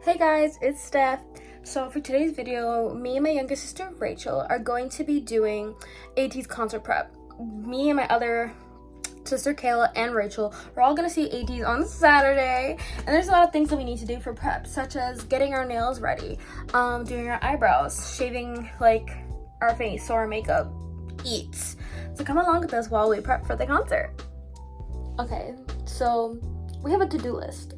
Hey guys, it's Steph. So for today's video, me and my younger sister Rachel are going to be doing Ateez concert prep. Me and my other sister Kayla and Rachel are all gonna see Ateez on Saturday, and there's a lot of things that we need to do for prep, such as getting our nails ready, doing our eyebrows, shaving like our face so our makeup eats. So come along with us while we prep for the concert. Okay, so we have a to-do list.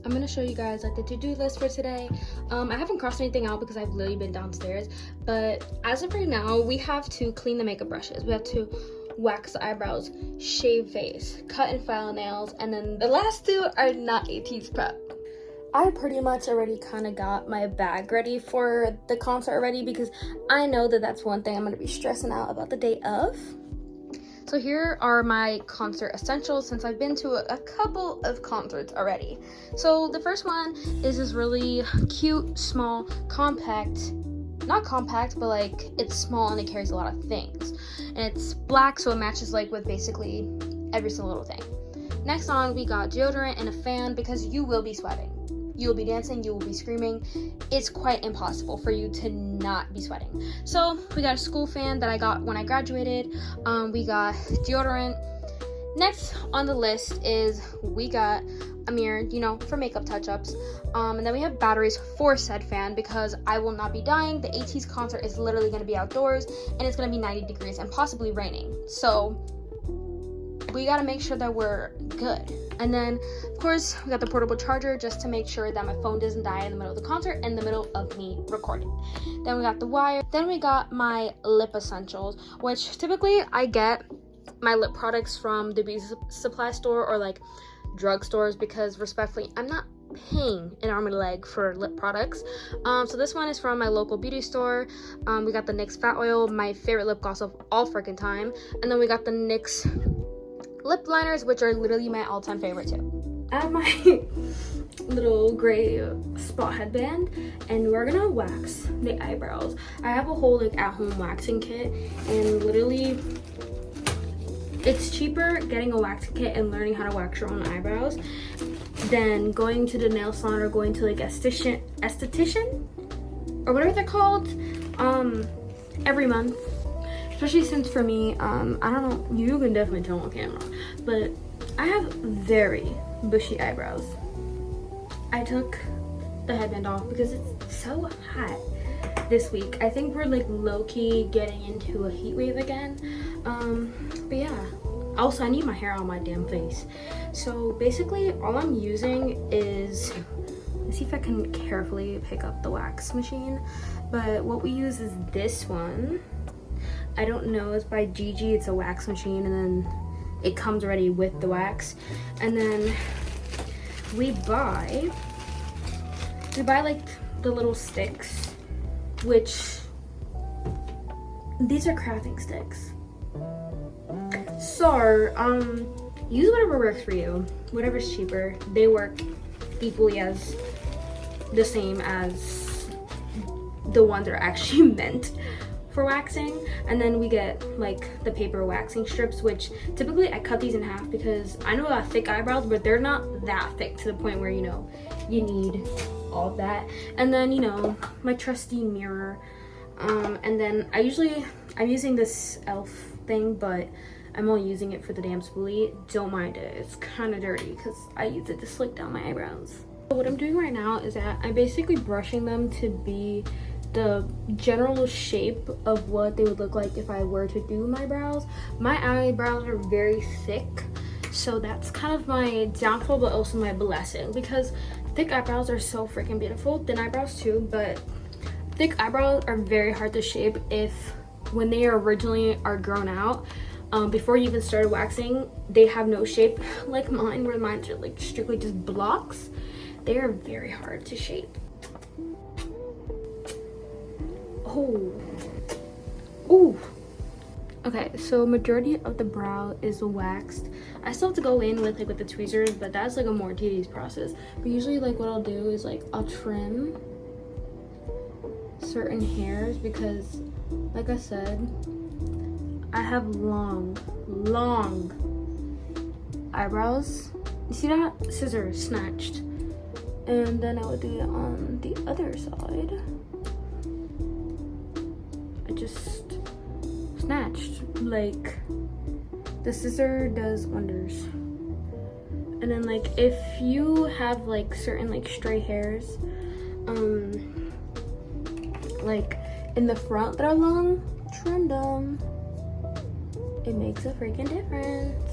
I'm gonna show you guys like the to-do list for today. I haven't crossed anything out because I've literally been downstairs, but as of right now, we have to clean the makeup brushes. We have to wax the eyebrows, shave face, cut and file nails, and then the last two are not Ateez prep. I pretty much already kind of got my bag ready for the concert already because I know that that's one thing I'm gonna be stressing out about the day of. So here are my concert essentials since I've been to a couple of concerts already. So the first one is this really cute, small, compact, not compact, but like it's small and it carries a lot of things. And it's black, so it matches like with basically every single little thing. Next on, we got deodorant and a fan because you will be sweating. You will be dancing, you will be screaming. It's quite impossible for you to not be sweating. So we got a school fan that I got when I graduated. We got deodorant. Next on the list is we got a mirror, you know, for makeup touch-ups. And then we have batteries for said fan because I will not be dying. The Ateez concert is literally gonna be outdoors and it's gonna be 90 degrees and possibly raining. So we gotta make sure that we're good. And then, of course, we got the portable charger just to make sure that my phone doesn't die in the middle of the concert, in the middle of me recording. Then we got the wire. Then we got my lip essentials, which typically I get my lip products from the beauty supply store or like drugstores because respectfully, I'm not paying an arm and a leg for lip products. So this one is from my local beauty store. We got the NYX Fat Oil, my favorite lip gloss of all freaking time. And then we got the NYX lip liners, which are literally my all-time favorite too. I have my little gray spot headband and we're gonna wax the eyebrows. I have a whole like at-home waxing kit and literally it's cheaper getting a waxing kit and learning how to wax your own eyebrows than going to the nail salon or going to like esthetician or whatever they're called every month. Especially since for me, I don't know, you can definitely tell on camera, but I have very bushy eyebrows. I took the headband off because it's so hot this week. I think we're like low-key getting into a heat wave again. But yeah, also I need my hair on my damn face. So basically all I'm using is, let's see if I can carefully pick up the wax machine, but what we use is this one. I don't know, it's by Gigi. It's a wax machine and then it comes ready with the wax. And then we buy like the little sticks, which these are crafting sticks. So use whatever works for you, whatever's cheaper. They work equally as the same as the ones that are actually meant for waxing. And then we get like the paper waxing strips, which typically I cut these in half because I know I have thick eyebrows, but they're not that thick to the point where, you know, you need all of that. And then, you know, my trusty mirror. And then I'm using this elf thing, but I'm only using it for the damn spoolie. Don't mind it, it's kind of dirty because I use it to slick down my eyebrows. So what I'm doing right now is that I'm basically brushing them to be the general shape of what they would look like if I were to do my brows. My eyebrows are very thick, so that's kind of my downfall, but also my blessing because thick eyebrows are so freaking beautiful. Thin eyebrows too, but thick eyebrows are very hard to shape if when they originally are grown out, before you even started waxing, they have no shape like mine, where mine are like strictly just blocks. They are very hard to shape. Ooh. Okay, so majority of the brow is waxed. I still have to go in with the tweezers, but that's like a more tedious process. But usually like what I'll do is like I'll trim certain hairs because like I said, I have long eyebrows. You see that? Scissors snatched And then I would do it on the other side. I just snatched. Like, the scissor does wonders. And then like if you have like certain like stray hairs, like in the front that are long, trim them. It makes a freaking difference.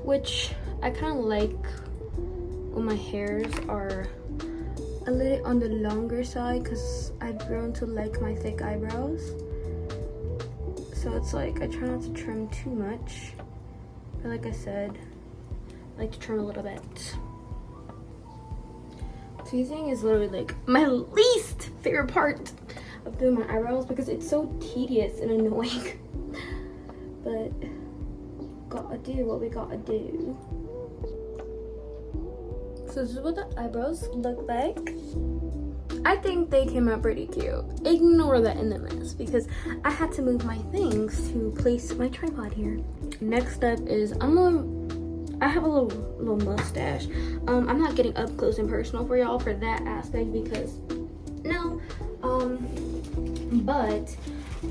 Which I kind of like when my hairs are a little on the longer side, because I've grown to like my thick eyebrows. So it's like I try not to trim too much, but like I said, I like to trim a little bit. Tweezing is literally like my least favorite part of doing my eyebrows because it's so tedious and annoying. But gotta do what we gotta do. So this is what the eyebrows look like. I think they came out pretty cute. Ignore that in the mess because I had to move my things to place my tripod here. Next up is I have a little mustache. I'm not getting up close and personal for y'all for that aspect because no. But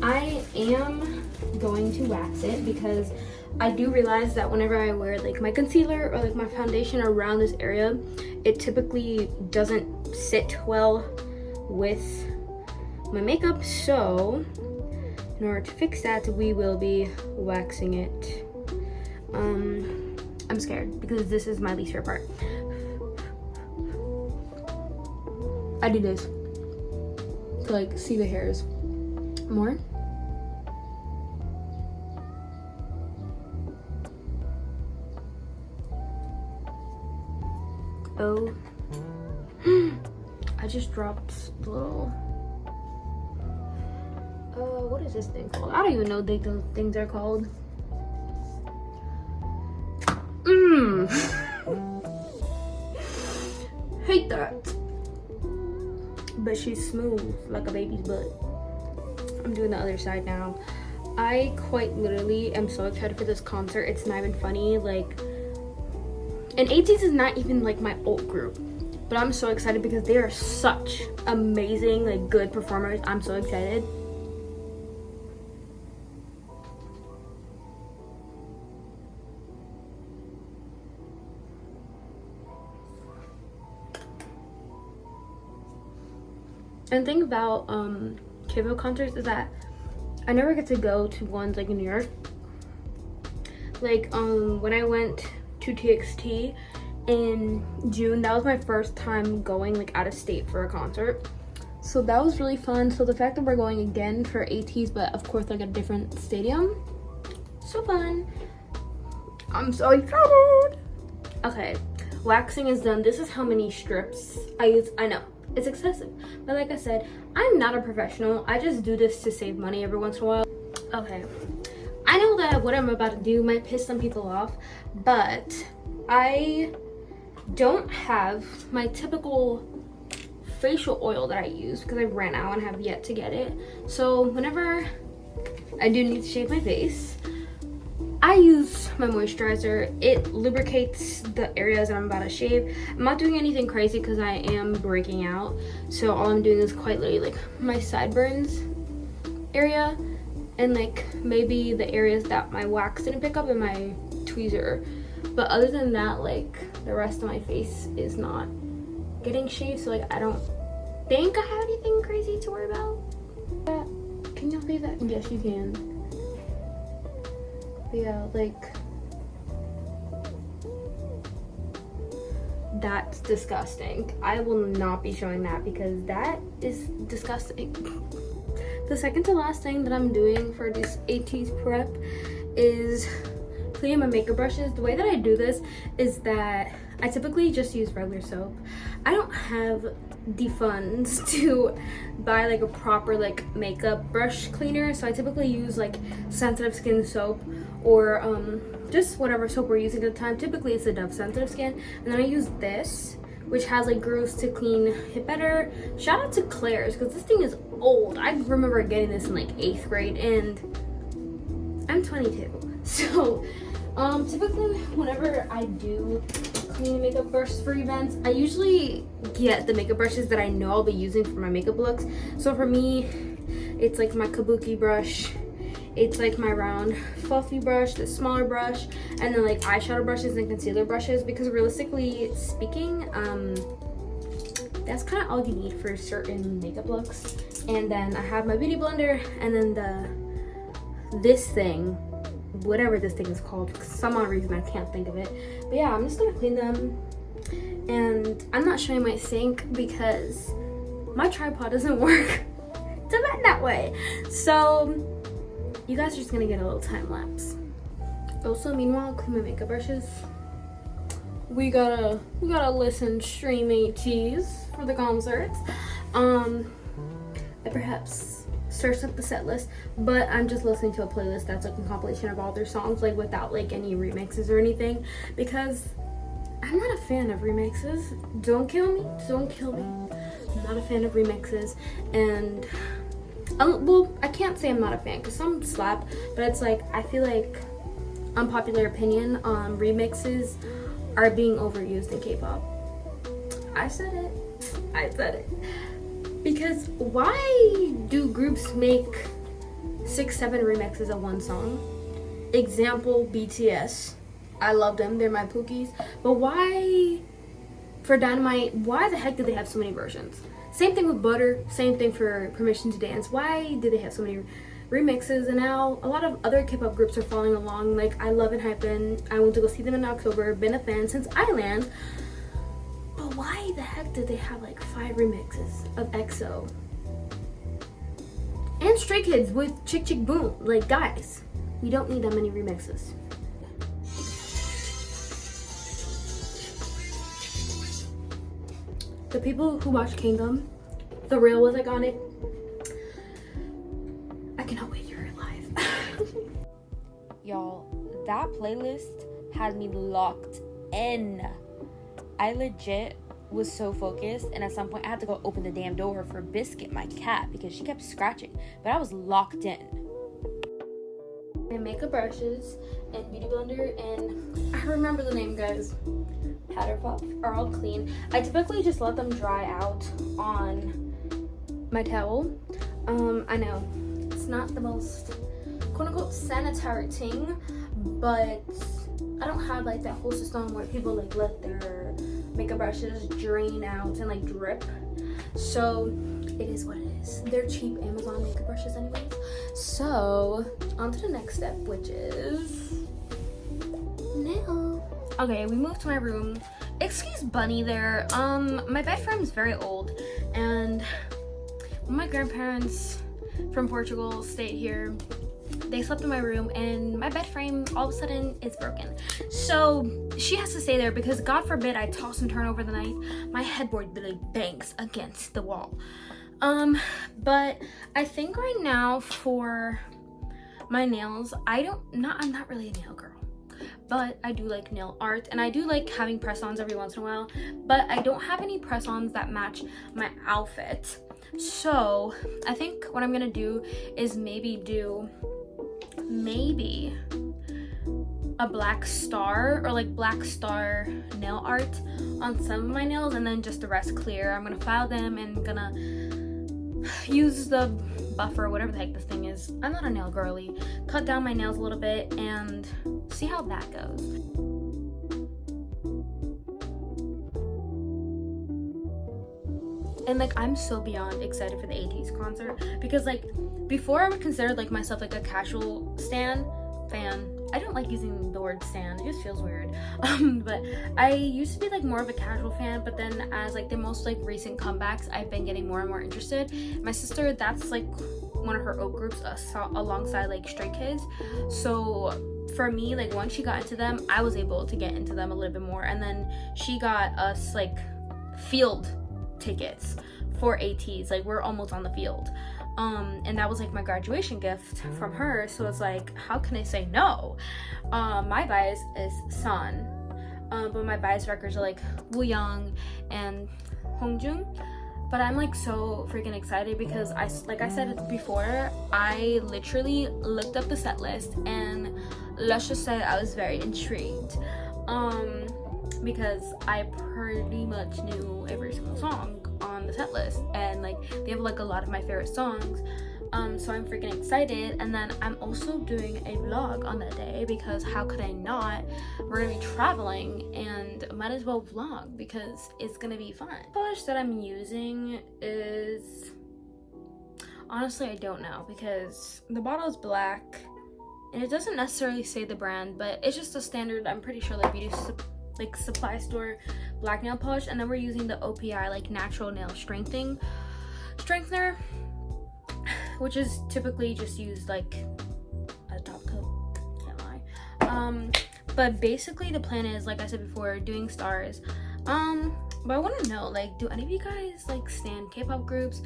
I am going to wax it because I do realize that whenever I wear like my concealer or like my foundation around this area, it typically doesn't sit well with my makeup. So in order to fix that, we will be waxing it. I'm scared because this is my least favorite part. I do this to like see the hairs more. Oh, I just dropped the little, what is this thing called? I don't even know what those things are called. Hate that. But she's smooth like a baby's butt. I'm doing the other side now. I quite literally am so excited for this concert. It's not even funny. Like, and Ateez is not even like my old group, but I'm so excited because they are such amazing, like good performers. I'm so excited. And the thing about K-pop concerts is that I never get to go to ones like in New York. Like when I went to TXT in June, that was my first time going like out of state for a concert. So that was really fun. So the fact that we're going again for Ateez, but of course like a different stadium, so fun. I'm so excited. Okay, waxing is done. This is how many strips I use. I know it's excessive, but like I said, I'm not a professional. I just do this to save money every once in a while. Okay, I know that what I'm about to do might piss some people off, but I don't have my typical facial oil that I use because I ran out and have yet to get it. So whenever I do need to shave my face, I use my moisturizer. It lubricates the areas that I'm about to shave. I'm not doing anything crazy because I am breaking out. So all I'm doing is quite literally like my sideburns area and like maybe the areas that my wax didn't pick up in my tweezer. But other than that, like the rest of my face is not getting shaved. So like I don't think I have anything crazy to worry about. Can y'all see that? Yes, you can. But yeah, like that's disgusting. I will not be showing that because that is disgusting. The second to last thing that I'm doing for this Ateez prep is cleaning my makeup brushes. The way that I do this is that I typically just use regular soap. I don't have the funds to buy like a proper like makeup brush cleaner, so I typically use like sensitive skin soap or just whatever soap we're using at the time. Typically it's the Dove sensitive skin, and then I use this which has like grooves to clean it better. Shout out to Claire's because this thing is old. I remember getting this in like 8th grade and I'm 22. So typically whenever I do clean makeup brushes for events. I usually get the makeup brushes that I know I'll be using for my makeup looks. So for me, it's like my kabuki brush. It's like my round fluffy brush, the smaller brush, and then like eyeshadow brushes and concealer brushes, because realistically speaking, that's kind of all you need for certain makeup looks. And then I have my beauty blender, and then this thing, whatever this thing is called, for some odd reason I can't think of it. But yeah, I'm just gonna clean them. And I'm not showing my sink because my tripod doesn't work to bend that way. So you guys are just gonna get a little time lapse. Also, meanwhile, clean my makeup brushes. We gotta listen, stream Ateez for the concerts. I perhaps searched up the set list, but I'm just listening to a playlist that's like a compilation of all their songs, like without like any remixes or anything, because I'm not a fan of remixes. Don't kill me, don't kill me. I'm not a fan of remixes, and well, I can't say I'm not a fan because some slap, but it's like I feel like unpopular opinion, remixes are being overused in K-pop. I said it. Because why do groups make 6-7 remixes of one song? Example, BTS. I love them, they're my pookies. But why, for Dynamite, why the heck do they have so many versions? Same thing with Butter, same thing for Permission to Dance. Why do they have so many remixes? And now a lot of other K-pop groups are following along. Like I love Hypen. I went to go see them in October. Been a fan since Island. But why the heck did they have like 5 remixes of EXO? And Stray Kids with Chick Chick Boom. Like guys, we don't need that many remixes. The people who watch Kingdom, the real was iconic. I cannot wait to hear it live. Y'all, that playlist had me locked in. I legit was so focused, and at some point I had to go open the damn door for Biscuit, my cat, because she kept scratching, but I was locked in. My makeup brushes and beauty blender, and I remember the name, guys, Powder Puff, are all clean. I typically just let them dry out on my towel. I know it's not the most quote-unquote sanitary thing, but I don't have like that whole system where people like let their makeup brushes drain out and like drip. So it is what it is. They're cheap Amazon makeup brushes anyways. So on to the next step, which is nail. Okay, we moved to my room. Excuse Bunny there. My bed frame is very old, and when my grandparents from Portugal stayed here, they slept in my room, and my bed frame all of a sudden is broken. So she has to stay there because God forbid I toss and turn over the night, my headboard literally bangs against the wall. But I think right now for my nails, I'm not really a nail girl, but I do like nail art, and I do like having press-ons every once in a while, but I don't have any press-ons that match my outfit. So I think what I'm gonna do is maybe a black star or like black star nail art on some of my nails, and then just the rest clear. I'm gonna file them and gonna use the buffer, whatever the heck this thing is. I'm not a nail girly. Cut down my nails a little bit and see how that goes. And like I'm so beyond excited for the Ateez concert, because like before I would consider like myself like a casual fan. I don't like using the word stan, it just feels weird. But I used to be like more of a casual fan, but then as like the most like recent comebacks, I've been getting more and more interested. My sister, that's like one of her oak groups alongside like Stray Kids. So for me, like once she got into them, I was able to get into them a little bit more, and then she got us like field tickets for Ateez. Like we're almost on the field. And that was like my graduation gift from her, so it's like, how can I say no? My bias is Sun, but my bias records are like Wooyoung and Hongjun. But I'm like so freaking excited because like I said before, I literally looked up the set list, and let's just say I was very intrigued. because I pretty much knew every single song on the set list, and like they have like a lot of my favorite songs. So I'm freaking excited. And then I'm also doing a vlog on that day because how could I not? We're gonna be traveling and might as well vlog because it's gonna be fun. The polish that I'm using is, honestly, I don't know because the bottle is black and it doesn't necessarily say the brand, but it's just a standard, I'm pretty sure, like beauty supply store black nail polish. And then we're using the OPI like natural nail strengthener, which is typically just used like a top coat, can't lie. But basically the plan is, like I said before, doing stars. But I want to know, like, do any of you guys like stan K-pop groups,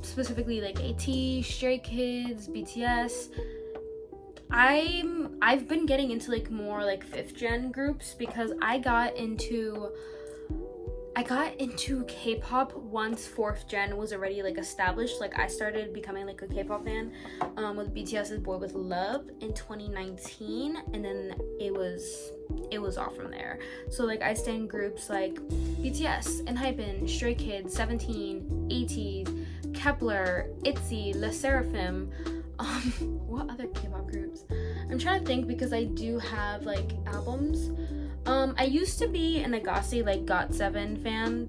specifically like Ateez, Stray Kids, BTS? I've been getting into like more like 5th gen groups because I got into K-pop once 4th gen was already like established. Like I started becoming like a K-pop fan with BTS's Boy With Love in 2019, and then it was off from there. So like I stan groups like BTS, ENHYPEN, Stray Kids, 17, Ateez, Kepler, ITZY, LE SSERAFIM. What other K-pop groups? I'm trying to think because I do have like albums. I used to be an Agassi like GOT7 fan,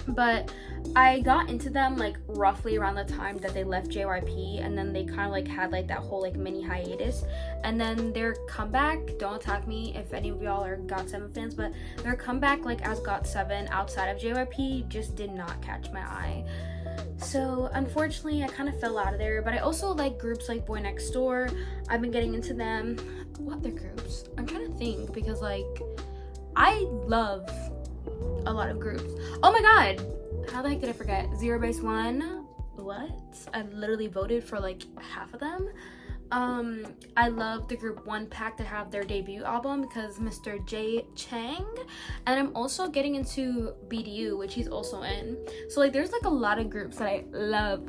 but I got into them like roughly around the time that they left JYP, and then they kind of like had like that whole like mini hiatus, and then their comeback, don't attack me if any of y'all are GOT7 fans, but their comeback like as GOT7 outside of JYP just did not catch my eye. So unfortunately I kind of fell out of there. But I also like groups like Boy Next Door. I've been getting into them. What other groups? I'm trying to think because like I love a lot of groups. Oh my god, how the heck did I forget? Zero Base One. What? I literally voted for like half of them. I love the group One Pack to have their debut album because Mr. Jay Chang, and I'm also getting into BDU, which he's also in. So like there's like a lot of groups that I love.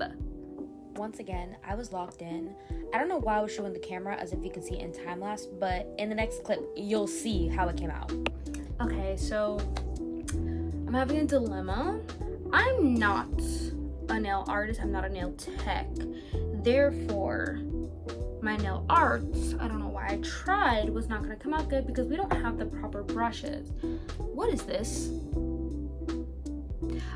Once again, I was locked in. I don't know why I was showing the camera as if you can see it in time lapse, but in the next clip you'll see how it came out. Okay, so I'm having a dilemma. I'm not a nail artist, I'm not a nail tech, therefore my nail arts, I don't know why I tried, was not going to come out good because we don't have the proper brushes. What is this?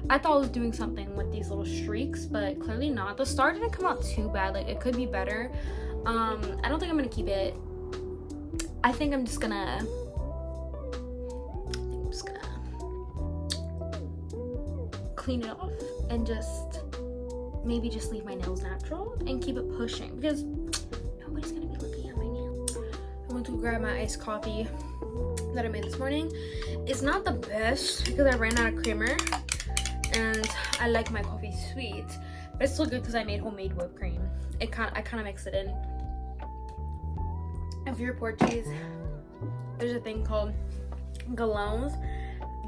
I thought I was doing something with these little streaks, but clearly not. The star didn't come out too bad, like it could be better. I don't think I'm going to keep it. I think I'm just gonna clean it off and maybe just leave my nails natural and keep it pushing because nobody's gonna be looking at my nails. I went to grab my iced coffee that I made this morning. It's not the best because I ran out of creamer and I like my coffee sweet, but it's still good because I made homemade whipped cream. I kind of mixed it in. If you're Portuguese, there's a thing called galões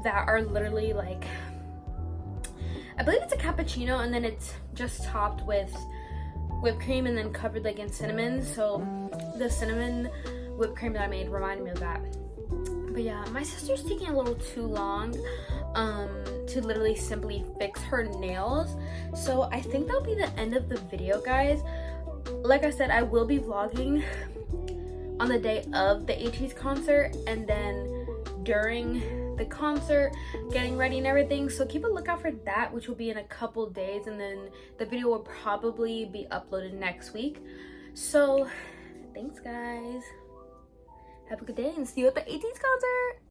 that are literally like, I believe it's a cappuccino, and then it's just topped with whipped cream and then covered like in cinnamon. So the cinnamon whipped cream that I made reminded me of that. But yeah, my sister's taking a little too long to literally simply fix her nails. So I think that'll be the end of the video, guys. Like I said, I will be vlogging on the day of the Ateez concert and then during the concert, getting ready and everything. So keep a lookout for that, which will be in a couple days, and then the video will probably be uploaded next week. So thanks guys, have a good day and see you at the Ateez concert.